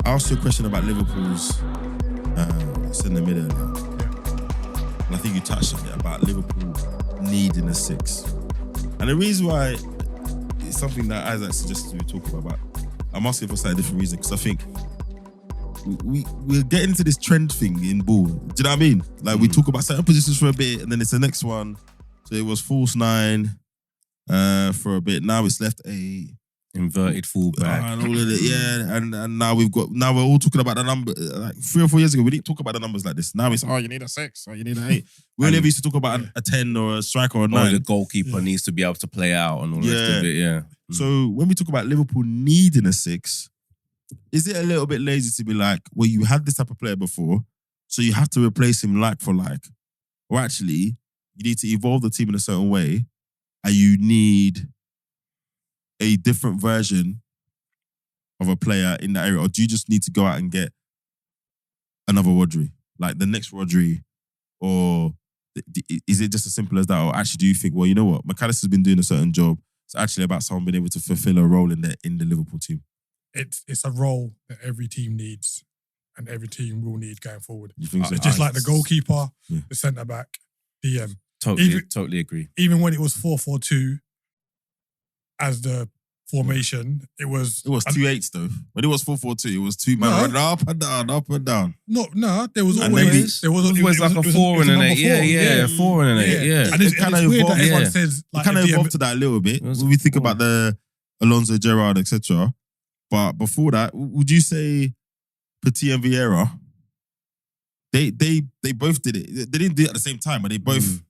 I asked you a question about Liverpool's centre mid earlier. And I think you touched on it about Liverpool needing a 6. And the reason why it's something that Isaac suggested we talk about, I'm asking for a slightly different reason, because I think we're getting into this trend thing in ball. Do you know what I mean? Like we talk about certain positions for a bit and then it's the next one. So it was false 9 for a bit. Now it's left a inverted fullback. And all of it, yeah. And now we're all talking about the number. Like 3 or 4 years ago, we didn't talk about the numbers like this. Now it's, you need a 6, or you need an 8. We only used to talk about a 10 or a striker or a 9. The goalkeeper needs to be able to play out and all the rest of it, yeah. So when we talk about Liverpool needing a 6, is it a little bit lazy to be like, well, you had this type of player before, so you have to replace him like for like? Or actually, you need to evolve the team in a certain way, and you need a different version of a player in that area? Or do you just need to go out and get another Rodri? Like the next Rodri? Or is it just as simple as that? Or actually do you think, well, you know what? McAllister's been doing a certain job. It's actually about someone being able to fulfill a role in the Liverpool team. It's a role that every team needs and every team will need going forward. You think so? It's just like the goalkeeper, the centre-back, DM. Totally agree. Even when it was 4-4-2, as the formation, it was 2 8s though. When it was 4-4-2, it was 2 men running up and down. No, there was And always like a 4 and an 8. Yeah, 4 and an 8. Yeah, and it's kind of weird that evolved. everyone says like It kind of evolved to that a little bit. When we think about the Alonso, Gerrard, etc. But before that, would you say Petit and Vieira? They both did it. They didn't do it at the same time, but they both.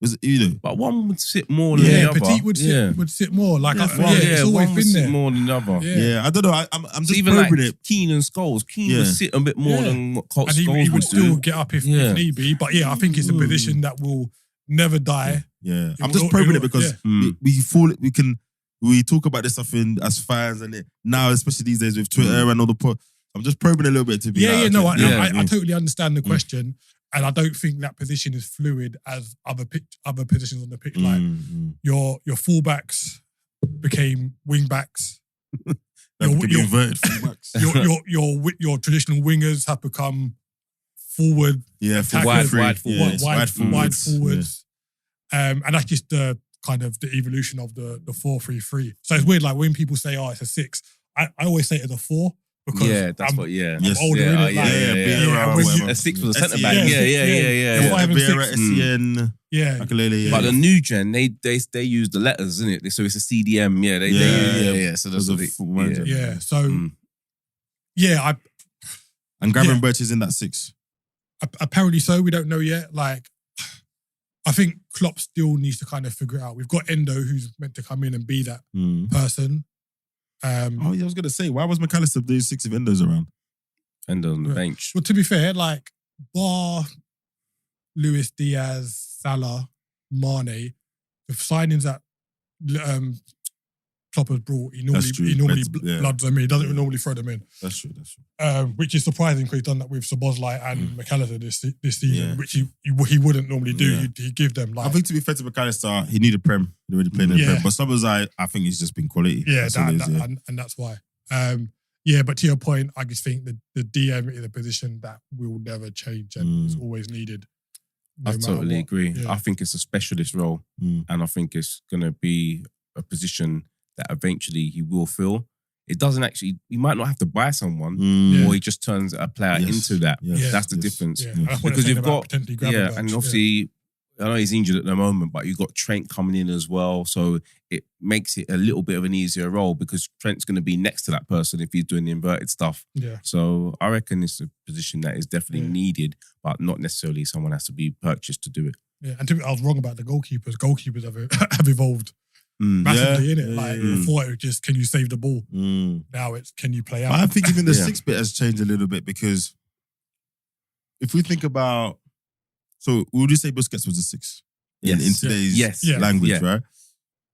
Was but one would sit more than the other. Petit would sit more. Like it's always one would been sit there more than the other. Yeah, I don't know. I'm just even probing like it. Keane and Scholes. Keane would sit a bit more than what Scholes he would still do. get up if need be. But I think it's a position that will never die. Yeah, I'm just probing it because we talk about this stuff as fans and now, especially these days with Twitter and all the I'm just probing a little bit to be I totally understand the question. And I don't think that position is fluid as other positions on the pitch. Like your fullbacks became wing backs. Your inverted fullbacks. your traditional wingers have become forward. Yeah, wide forwards. And that's just the kind of the evolution of the 4-3-3. So it's weird. Like when people say, "Oh, it's a 6," I always say it's a 4. Because I'm older, innit? A 6 was a centre back. Yeah. But the new gen, they use the letters, isn't it? So it's a CDM. So that's what and Gravenberch is in that 6. Apparently so. We don't know yet. Like, I think Klopp still needs to kind of figure it out. We've got Endo, who's meant to come in and be that person. I was going to say, why was McAllister doing 6 if Endo's around? Endo's on the bench. Well, to be fair, like, bar Luis Diaz, Salah, Mane, the signings that Klopp has brought, he normally bloods them in. He doesn't normally throw them in. That's true. Which is surprising because he's done that with Szoboszlai and McAllister this season, which he wouldn't normally do. Yeah. He'd give them like. I think to be fair to McAllister, he needed Prem. He already played in the Prem. But Szoboszlai, I think he's just been quality. Yeah, and that's why. But to your point, I just think the DM is a position that will never change and is always needed. I totally agree. Yeah. I think it's a specialist role, and I think it's going to be a position that eventually he will fill. It doesn't actually, he might not have to buy someone, or he just turns a player into that. That's the difference. Because you've got, and obviously, I know he's injured at the moment, but you've got Trent coming in as well. So it makes it a little bit of an easier role because Trent's going to be next to that person if he's doing the inverted stuff. Yeah. So I reckon it's a position that is definitely needed, but not necessarily someone has to be purchased to do it. Yeah, and I was wrong about the goalkeepers. Goalkeepers have evolved massively, innit? Before it was just, can you save the ball? Now it's, can you play out? I think even the 6 bit has changed a little bit because if we think about, so would you say Busquets was a 6 in today's language, right?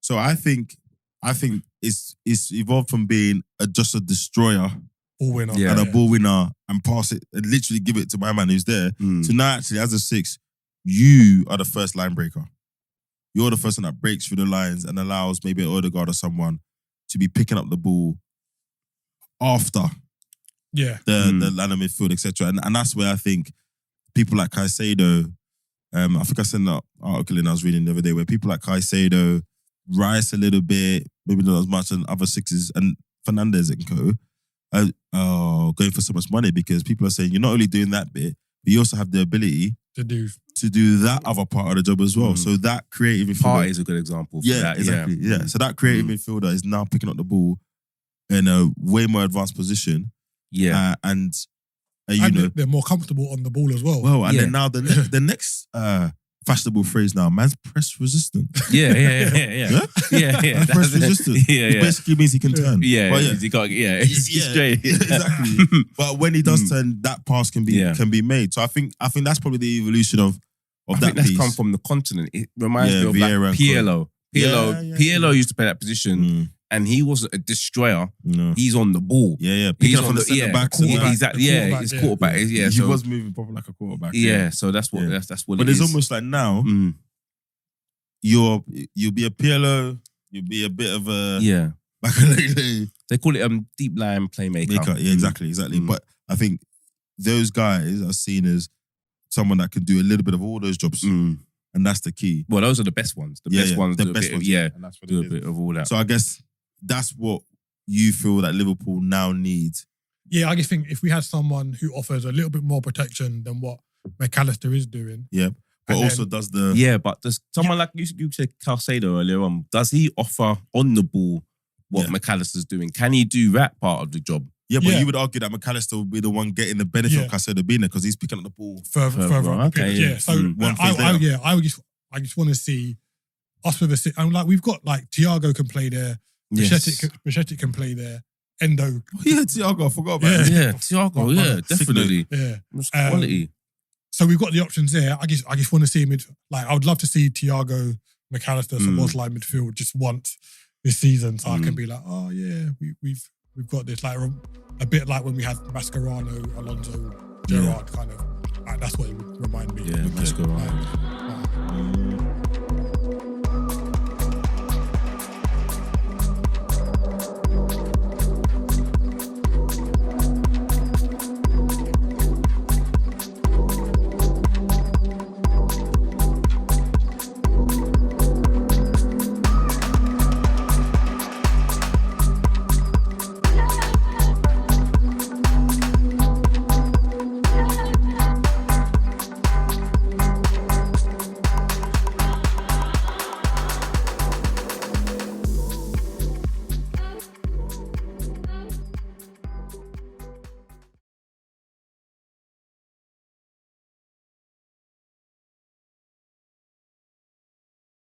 So I think it's evolved from being just a destroyer, ball winner, and a ball winner, and pass it and literally give it to my man who's there. So now actually as a 6, you are the first line breaker. You're the person that breaks through the lines and allows maybe an Odegaard or someone to be picking up the ball after the line of midfield, etc. And that's where I think people like Caicedo, I think I sent that article in I was reading the other day where people like Caicedo, Rice a little bit, maybe not as much, and other sixes, and Fernandes and co. Going for so much money because people are saying you're not only doing that bit, but you also have the ability to do that other part of the job as well. So that creative midfielder, Partey is a good example. For that. Exactly. Yeah. So that creative midfielder is now picking up the ball in a way more advanced position. Yeah, and they're more comfortable on the ball as well. Well, and then now the next fashionable phrase now, man's press resistant. Yeah. Press resistant. It basically means he can turn. He got straight. Exactly. But when he does turn, that pass can be made. So I think that's probably the evolution of that think that's piece. come from the continent. It reminds me of like Pirlo. Pirlo used to play that position. And he wasn't a destroyer. No. He's on the ball. Picking up from the centre back. Exactly. He's quarterback. He was moving probably like a quarterback. So that's what that's what. But it it's is. almost like now you'll be a Pirlo. You'll be a bit of a They call it deep line playmaker. Yeah, exactly. But I think those guys are seen as someone that can do a little bit of all those jobs. And that's the key. Well, those are the best ones. The best ones do a bit of all that. So I guess that's what you feel that Liverpool now needs. Yeah, I just think if we had someone who offers a little bit more protection than what McAllister is doing. Yeah. But also does the... Yeah, but does someone like you said Caicedo earlier on, does he offer on the ball what McAllister's doing? Can he do that part of the job? Yeah, but you would argue that McAllister would be the one getting the benefit of Caicedo being there because he's picking up the ball further on. Okay, So I just want to see us with a... I'm like, we've got like Thiago can play there. Bichetti can play there. Endo. Thiago, I forgot about it. Yeah, Thiago, definitely. Yeah. It's quality. So we've got the options there. I just want to see him I would love to see Thiago, McAllister, Szoboszlai midfield just once this season, so I can be like, oh yeah, we've got this, like a bit like when we had Mascherano, Alonso, Gerrard kind of. Like, that's what it would remind me. Yeah, Mascherano.